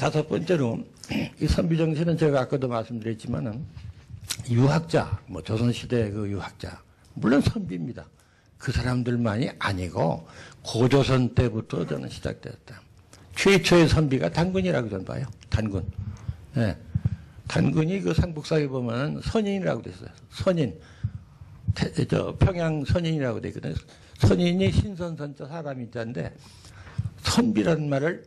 다섯 번째로 이 선비정신은 제가 아까도 말씀드렸지만은 유학자, 뭐 조선시대 그 유학자, 물론 선비입니다. 그 사람들만이 아니고 고조선 때부터 저는 시작됐다. 최초의 선비가 단군이라고 저는 봐요. 단군. 예. 단군이 그 삼국사에 보면 선인이라고 돼 있어요. 선인. 평양 선인이라고 돼 있거든요. 선인이 신선선자 사람이 자인데 선비라는 말을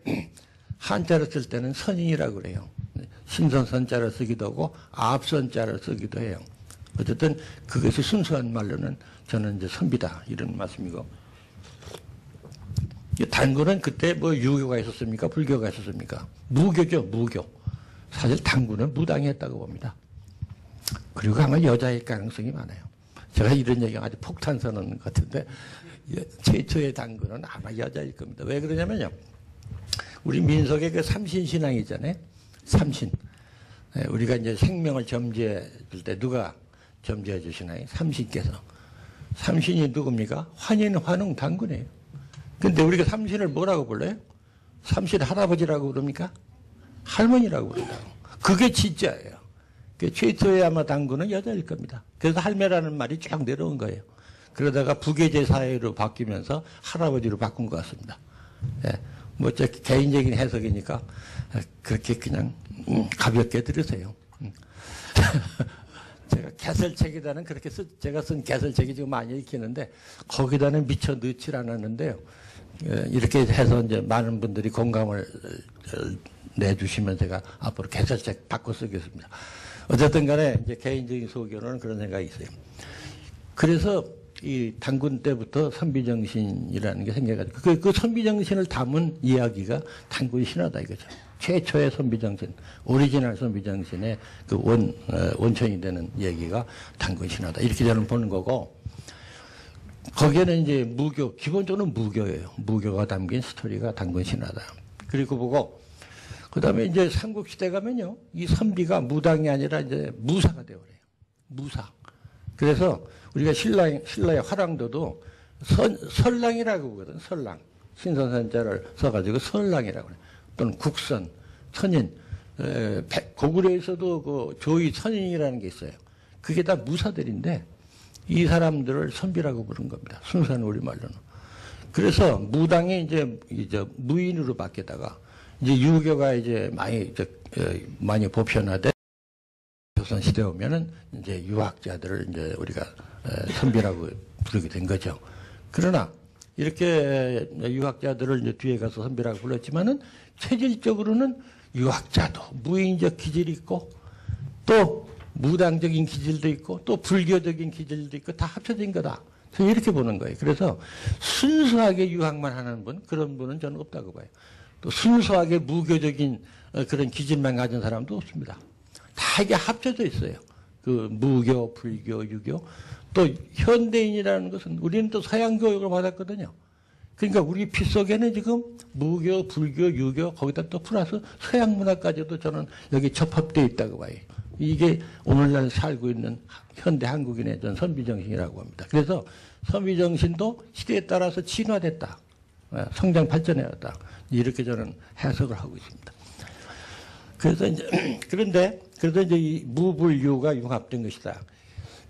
한자로 쓸 때는 선인이라고 그래요. 신선선자로 쓰기도 하고 앞선자로 쓰기도 해요. 어쨌든 그것이 순수한 말로는 저는 이제 선비다 이런 말씀이고, 단군은 그때 뭐 유교가 있었습니까? 불교가 있었습니까? 무교죠, 무교. 사실 단군은 무당이었다고 봅니다. 그리고 아마 여자일 가능성이 많아요. 제가 이런 얘기가 아주 폭탄 선언 같은데 최초의 단군은 아마 여자일 겁니다. 왜 그러냐면요, 우리 민속의 그 삼신신앙이 있잖아요. 삼신. 우리가 이제 생명을 점지해 줄 때 누가 점지해 주시나요? 삼신께서. 삼신이 누굽니까? 환인, 환웅, 단군이에요. 근데 우리가 삼신을 뭐라고 불러요? 삼신 할아버지라고 그럽니까? 할머니라고 그런다고. 그게 진짜예요. 최초의 아마 단군은 여자일 겁니다. 그래서 할매라는 말이 쫙 내려온 거예요. 그러다가 부계제 사회로 바뀌면서 할아버지로 바꾼 것 같습니다. 예. 뭐, 저 개인적인 해석이니까 그렇게 그냥 가볍게 들으세요. 제가 개설책이다는 그렇게 제가 쓴 개설책이 지금 많이 읽히는데 거기다는 미처 넣질 않았는데요. 이렇게 해서 이제 많은 분들이 공감을 내주시면 제가 앞으로 개설책 바꿔 쓰겠습니다. 어쨌든 간에 이제 개인적인 소견은 그런 생각이 있어요. 그래서 이 단군 때부터 선비정신이라는 게 생겨가지고 그 선비정신을 담은 이야기가 단군 신화다 이거죠. 최초의 선비정신, 오리지널 선비정신의 그 원천이 되는 얘기가 단군 신화다. 이렇게 저는 보는 거고, 거기에는 이제 무교, 기본적으로 무교예요. 무교가 담긴 스토리가 단군 신화다. 그리고 보고, 그 다음에 이제 삼국시대 가면요, 이 선비가 무당이 아니라 이제 무사가 되어버려요. 무사. 그래서 우리가 신라의 화랑도도 설랑이라고 보거든, 설랑. 신선선자를 써가지고 설랑이라고 그래요. 또는 국선, 선인, 고구려에서도 그 조의 선인이라는 게 있어요. 그게 다 무사들인데 이 사람들을 선비라고 부른 겁니다. 순수한 우리말로는. 그래서 무당이 이제 무인으로 바뀌다가 이제 유교가 이제 많이 보편화돼 조선 시대 오면은 이제 유학자들을 이제 우리가 선비라고 부르게 된 거죠. 그러나 이렇게 유학자들을 이제 뒤에 가서 선비라고 불렀지만은 체질적으로는 유학자도 무인적 기질이 있고 또 무당적인 기질도 있고 또 불교적인 기질도 있고 다 합쳐진 거다. 저는 이렇게 보는 거예요. 그래서 순수하게 유학만 하는 분, 그런 분은 저는 없다고 봐요. 또 순수하게 무교적인 그런 기질만 가진 사람도 없습니다. 다 이게 합쳐져 있어요. 그 무교, 불교, 유교. 또 현대인이라는 것은 우리는 또 서양 교육을 받았거든요. 그러니까 우리 피 속에는 지금 무교, 불교, 유교 거기다 또 플러스 서양 문화까지도 저는 여기 접합되어 있다고 봐요. 이게 오늘날 살고 있는 현대 한국인의 전 선비정신이라고 합니다. 그래서 선비정신도 시대에 따라서 진화됐다. 성장 발전해왔다. 이렇게 저는 해석을 하고 있습니다. 그래서 그런데 이 무불유가 융합된 것이다.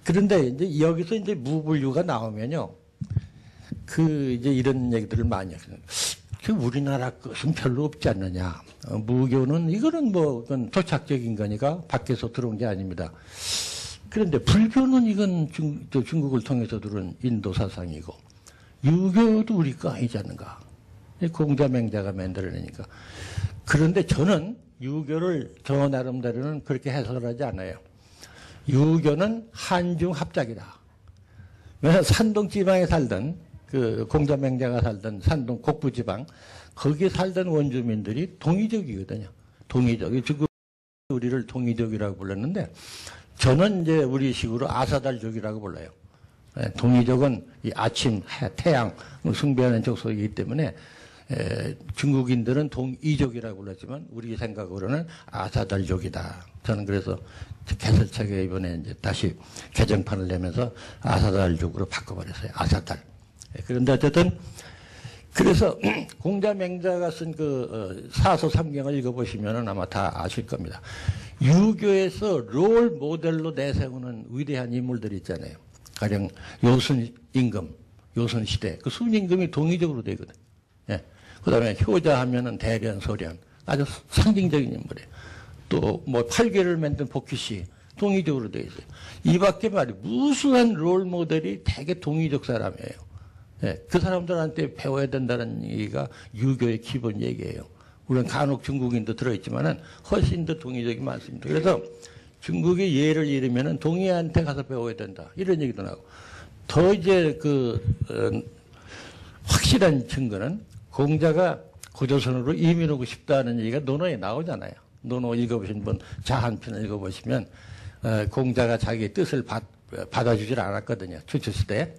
그런데 이제 여기서 이제 무불유가 나오면요. 이제 이런 얘기들을 많이 하거든요. 우리나라 것은 별로 없지 않느냐. 무교는 이거는 뭐, 그건 토착적인 거니까 밖에서 들어온 게 아닙니다. 그런데 불교는 이건 중국을 통해서 들어온 인도 사상이고, 유교도 우리 거 아니지 않는가. 공자맹자가 만들어내니까. 그런데 저는 유교를 저 나름대로는 그렇게 해석을 하지 않아요. 유교는 한중 합작이다. 왜냐하면 산동 지방에 살던 그 공자맹자가 살던 산동 곡부지방 거기에 살던 원주민들이 동이족이거든요. 동이족. 지금 우리를 동이족이라고 불렀는데 저는 이제 우리식으로 아사달족이라고 불러요. 동이족은 이 아침, 태양 숭배하는 족속이기 때문에 중국인들은 동이족이라고 불렀지만 우리 생각으로는 아사달족이다. 저는 그래서 개설책에 이번에 이제 다시 개정판을 내면서 아사달족으로 바꿔버렸어요. 아사달. 그런데 어쨌든 그래서 공자 맹자가 쓴 그 사서 삼경을 읽어보시면 아마 다 아실 겁니다. 유교에서 롤 모델로 내세우는 위대한 인물들이 있잖아요. 가령 요순 임금, 요순 시대. 그 순임금이 동의적으로 되거든. 예. 그 다음에 효자 하면은 대련, 소련. 아주 상징적인 인물이에요. 또 뭐 팔괘를 만든 복희씨. 동의적으로 되어 있어요. 이 밖에 말이 무수한 롤 모델이 되게 동의적 사람이에요. 예, 그 사람들한테 배워야 된다는 얘기가 유교의 기본 얘기예요. 물론 간혹 중국인도 들어있지만은 훨씬 더 동의적이 많습니다. 그래서 중국이 예를 잃으면은 동의한테 가서 배워야 된다. 이런 얘기도 나오고. 더 이제 확실한 증거는 공자가 고조선으로 이민 오고 싶다는 얘기가 논어에 나오잖아요. 논어 읽어보신 분, 자한편을 읽어보시면, 공자가 자기의 뜻을 받아주질 않았거든요. 추초시대에.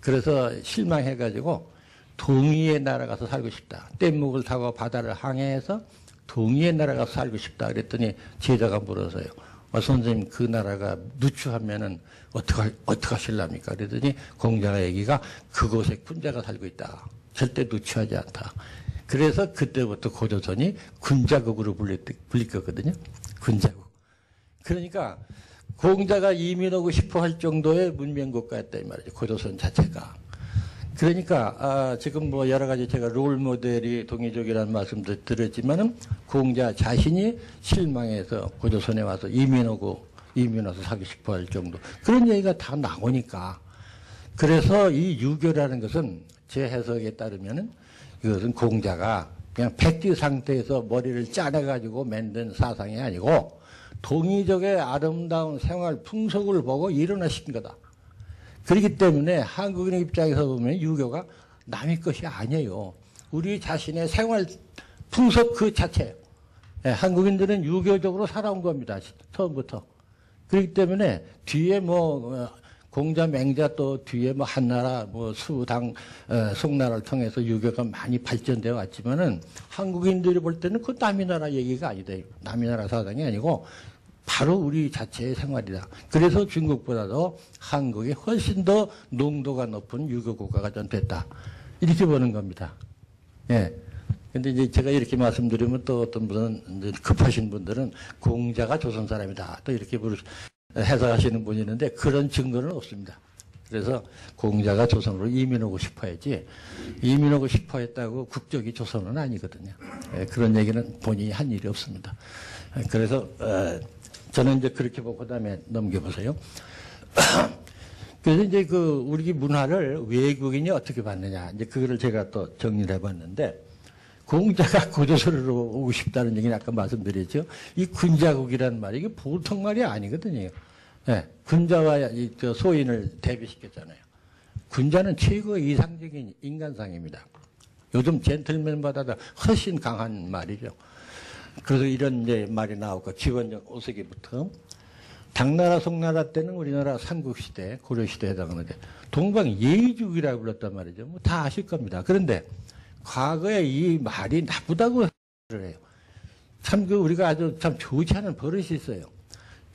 그래서 실망해가지고 동의의 나라 가서 살고 싶다. 뗏목을 타고 바다를 항해해서 동의의 나라 가서 살고 싶다. 그랬더니 제자가 물어서요. 선생님 그 나라가 누추하면은 어떡하실랍니까? 그랬더니 공자가 얘기가 그곳에 군자가 살고 있다. 절대 누추하지 않다. 그래서 그때부터 고조선이 군자국으로 불릴 거거든요. 군자국. 그러니까 공자가 이민 오고 싶어 할 정도의 문명국가였다 이 말이죠. 고조선 자체가. 그러니까 지금 뭐 여러 가지 제가 롤 모델이 동의적이라는 말씀도 드렸지만은 공자 자신이 실망해서 고조선에 와서 이민 와서 사기 싶어 할 정도. 그런 얘기가 다 나오니까. 그래서 이 유교라는 것은 제 해석에 따르면은 이것은 공자가 그냥 백지 상태에서 머리를 짜내가지고 만든 사상이 아니고 동의적의 아름다운 생활 풍속을 보고 일어나신 거다. 그렇기 때문에 한국인의 입장에서 보면 유교가 남의 것이 아니에요. 우리 자신의 생활 풍속 그 자체예요. 네, 한국인들은 유교적으로 살아온 겁니다. 처음부터. 그렇기 때문에 뒤에 뭐 공자 맹자 또 뒤에 뭐 한나라 뭐 수당 송나라를 통해서 유교가 많이 발전되어 왔지만은 한국인들이 볼 때는 그 남의 나라 얘기가 아니다. 남의 나라 사상이 아니고 바로 우리 자체의 생활이다. 그래서 중국보다도 한국이 훨씬 더 농도가 높은 유교 국가가 전 됐다. 이렇게 보는 겁니다. 예. 근데 이제 제가 이렇게 말씀드리면 또 어떤 분은 급하신 분들은 공자가 조선 사람이다. 또 이렇게 해석하시는 분이 있는데 그런 증거는 없습니다. 그래서 공자가 조선으로 이민 오고 싶어 했지 이민 오고 싶어 했다고 국적이 조선은 아니거든요. 예, 그런 얘기는 본인이 한 일이 없습니다. 그래서 저는 이제 그렇게 보고 그다음에 넘겨보세요. 그래서 이제 우리 문화를 외국인이 어떻게 봤느냐 이제 그거를 제가 또 정리를 해봤는데 공자가 고조선으로 오고 싶다는 얘기는 아까 말씀드렸죠. 이 군자국이라는 말이 이게 보통 말이 아니거든요. 네, 군자와 소인을 대비시켰잖아요. 군자는 최고의 이상적인 인간상입니다. 요즘 젠틀맨보다 훨씬 강한 말이죠. 그래서 이런 이제 말이 나오고 기원전 5세기부터 당나라 송나라 때는 우리나라 삼국시대 고려시대에 해당하는데 동방예의주의라고 불렀단 말이죠. 뭐 다 아실 겁니다. 그런데 과거에 이 말이 나쁘다고 해요. 참 우리가 아주 참 좋지 않은 버릇이 있어요.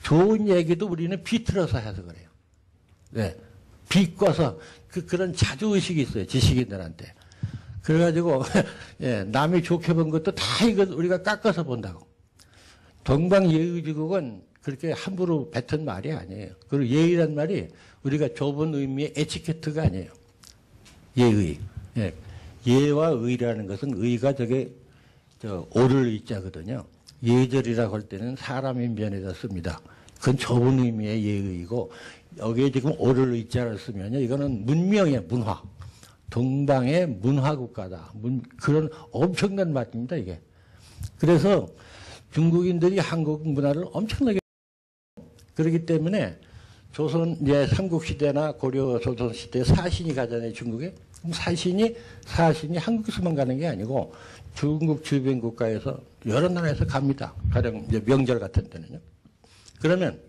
좋은 얘기도 우리는 비틀어서 해서 그래요. 네. 비꼬서 그런 자주의식이 있어요. 지식인들한테. 그래가지고 예, 남이 좋게 본 것도 다 이거 우리가 깎아서 본다고. 동방예의지국은 그렇게 함부로 뱉은 말이 아니에요. 그리고 예의란 말이 우리가 좁은 의미의 에티켓트가 아니에요. 예의. 예. 예와 의라는 것은 의가 오를 의자거든요. 예절이라고 할 때는 사람의 면에다 씁니다. 그건 좁은 의미의 예의이고 여기에 지금 오를 의자를 쓰면요. 이거는 문명의 문화. 동방의 문화국가다. 그런 엄청난 말입니다, 이게. 그래서 중국인들이 한국 문화를 엄청나게 그렇기 때문에 조선, 이제 삼국시대나 고려 조선시대 사신이 가잖아요, 중국에. 그럼 사신이 한국에서만 가는 게 아니고 중국 주변 국가에서 여러 나라에서 갑니다. 가령 이제 명절 같은 때는요. 그러면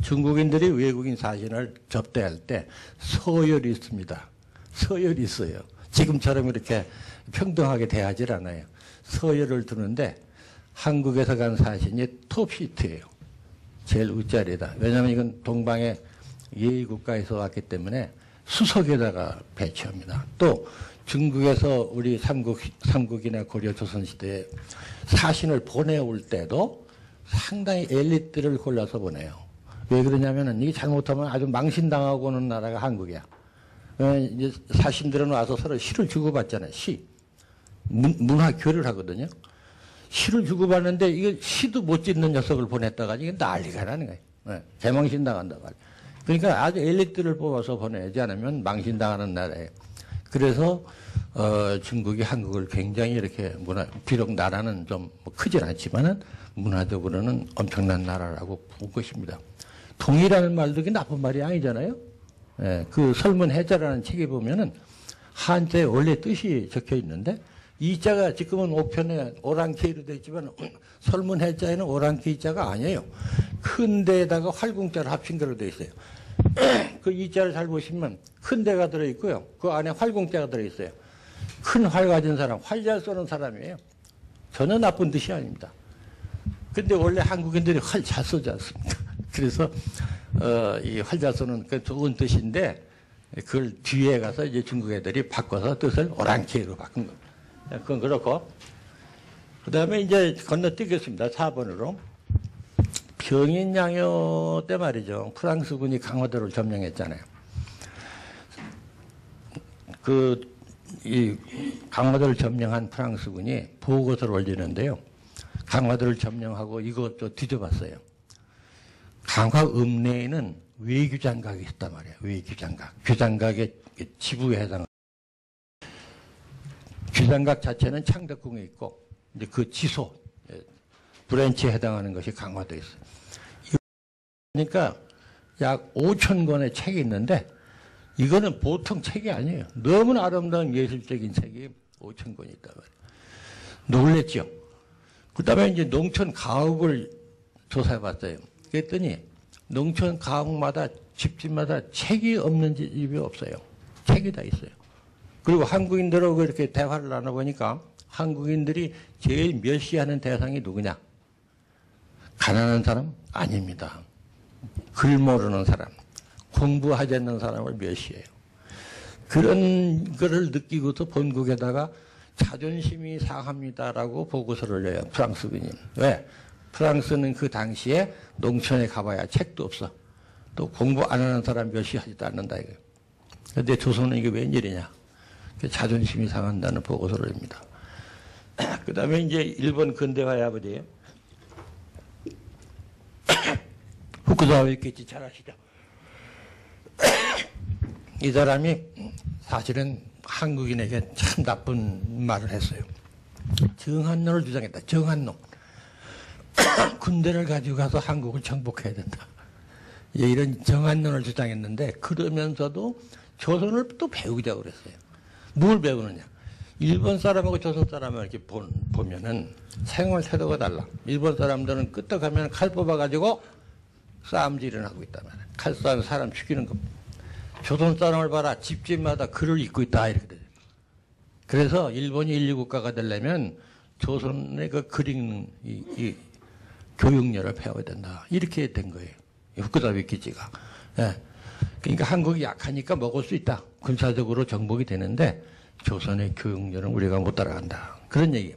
중국인들이 외국인 사신을 접대할 때 서열이 있습니다. 서열이 있어요. 지금처럼 이렇게 평등하게 대하질 않아요. 서열을 두는데 한국에서 간 사신이 톱시트예요. 제일 윗자리다. 왜냐하면 이건 동방의 예의국가에서 왔기 때문에 수석에다가 배치합니다. 또 중국에서 우리 삼국이나 고려 조선시대에 사신을 보내올 때도 상당히 엘리트를 골라서 보내요. 왜 그러냐면은 이게 잘못하면 아주 망신당하고 오는 나라가 한국이야. 이제 사신들은 와서 서로 시를 주고받잖아요. 시. 문화 교류를 하거든요. 시를 주고받는데 이거 시도 못 짓는 녀석을 보냈다가 이게 난리가 나는 거예요. 네, 개망신당한다 말이에요. 그러니까 아주 엘리트를 뽑아서 보내지 않으면 망신당하는 나라예요. 그래서 중국이 한국을 굉장히 이렇게 비록 나라는 좀 크진 않지만은 문화적으로는 엄청난 나라라고 본 것입니다. 동이라는 말도 그게 나쁜 말이 아니잖아요. 예, 그 설문해자라는 책에 보면은 한자에 원래 뜻이 적혀 있는데 이 자가 지금은 오편에 오랑캐로 되어 있지만 설문해자에는 오랑캐 자가 아니에요. 큰 데에다가 활궁자를 합친 거로 되어 있어요. 그 이 자를 잘 보시면 큰 데가 들어있고요. 그 안에 활궁자가 들어있어요. 큰 활 가진 사람, 활 잘 쏘는 사람이에요. 전혀 나쁜 뜻이 아닙니다. 근데 원래 한국인들이 활 잘 쏘지 않습니까? 그래서 이 활 잘 쏘는 그 좋은 뜻인데 그걸 뒤에 가서 이제 중국 애들이 바꿔서 뜻을 오랑캐로 바꾼 겁니다. 그건 그렇고 그 다음에 이제 건너뛰겠습니다. 4번으로 병인양요 때 말이죠. 프랑스군이 강화도를 점령했잖아요. 이 강화도를 점령한 프랑스군이 보고서를 올리는데요. 강화도를 점령하고 이것도 뒤져봤어요. 강화 읍내에는 외규장각이 있단 말이에요. 외규장각. 규장각의 지부에 해당하는. 규장각 자체는 창덕궁에 있고, 이제 그 지소, 브랜치에 해당하는 것이 강화도에 있어요. 그러니까 약 5천 권의 책이 있는데, 이거는 보통 책이 아니에요. 너무나 아름다운 예술적인 책이 5천 권이 있단 말이에요. 놀랬죠. 그 다음에 이제 농촌 가옥을 조사해 봤어요. 그랬더니 농촌 가옥마다 집집마다 책이 없는 집이 없어요. 책이 다 있어요. 그리고 한국인들하고 이렇게 대화를 나눠보니까 한국인들이 제일 멸시하는 대상이 누구냐? 가난한 사람? 아닙니다. 글 모르는 사람, 공부하지 않는 사람을 멸시해요. 그런 거를 느끼고서 본국에다가 자존심이 상합니다라고 보고서를 내요. 프랑스군이. 왜? 프랑스는 그 당시에 농촌에 가봐야 책도 없어. 또 공부 안 하는 사람 멸시하지도 않는다 이거예요. 그런데 조선은 이게 웬일이냐? 자존심이 상한다는 보고서를 냅니다. 그 다음에 이제 일본 근대화의 아버지예요. 후쿠자와 유키치 잘 아시죠? 이 사람이 사실은 한국인에게 참 나쁜 말을 했어요. 정한론을 주장했다. 정한론. 군대를 가지고 가서 한국을 정복해야 된다. 이런 정한론을 주장했는데 그러면서도 조선을 또 배우자고 그랬어요. 뭘 배우느냐. 일본 사람하고 조선 사람을 이렇게 보면은 생활 태도가 달라. 일본 사람들은 끄떡하면 칼 뽑아가지고 싸움질을 하고 있단 말이야. 칼 쏴서 사람 죽이는 겁니다. 조선 사람을 봐라. 집집마다 글을 읽고 있다. 이렇게 돼요. 그래서 일본이 인류국가가 되려면 조선의 그 글 읽는 이 교육열을 배워야 된다. 이렇게 된 거예요. 후쿠자와 유키치가. 예. 그러니까 한국이 약하니까 먹을 수 있다. 군사적으로 정복이 되는데 조선의 교육열은 우리가 못 따라간다. 그런 얘기예요.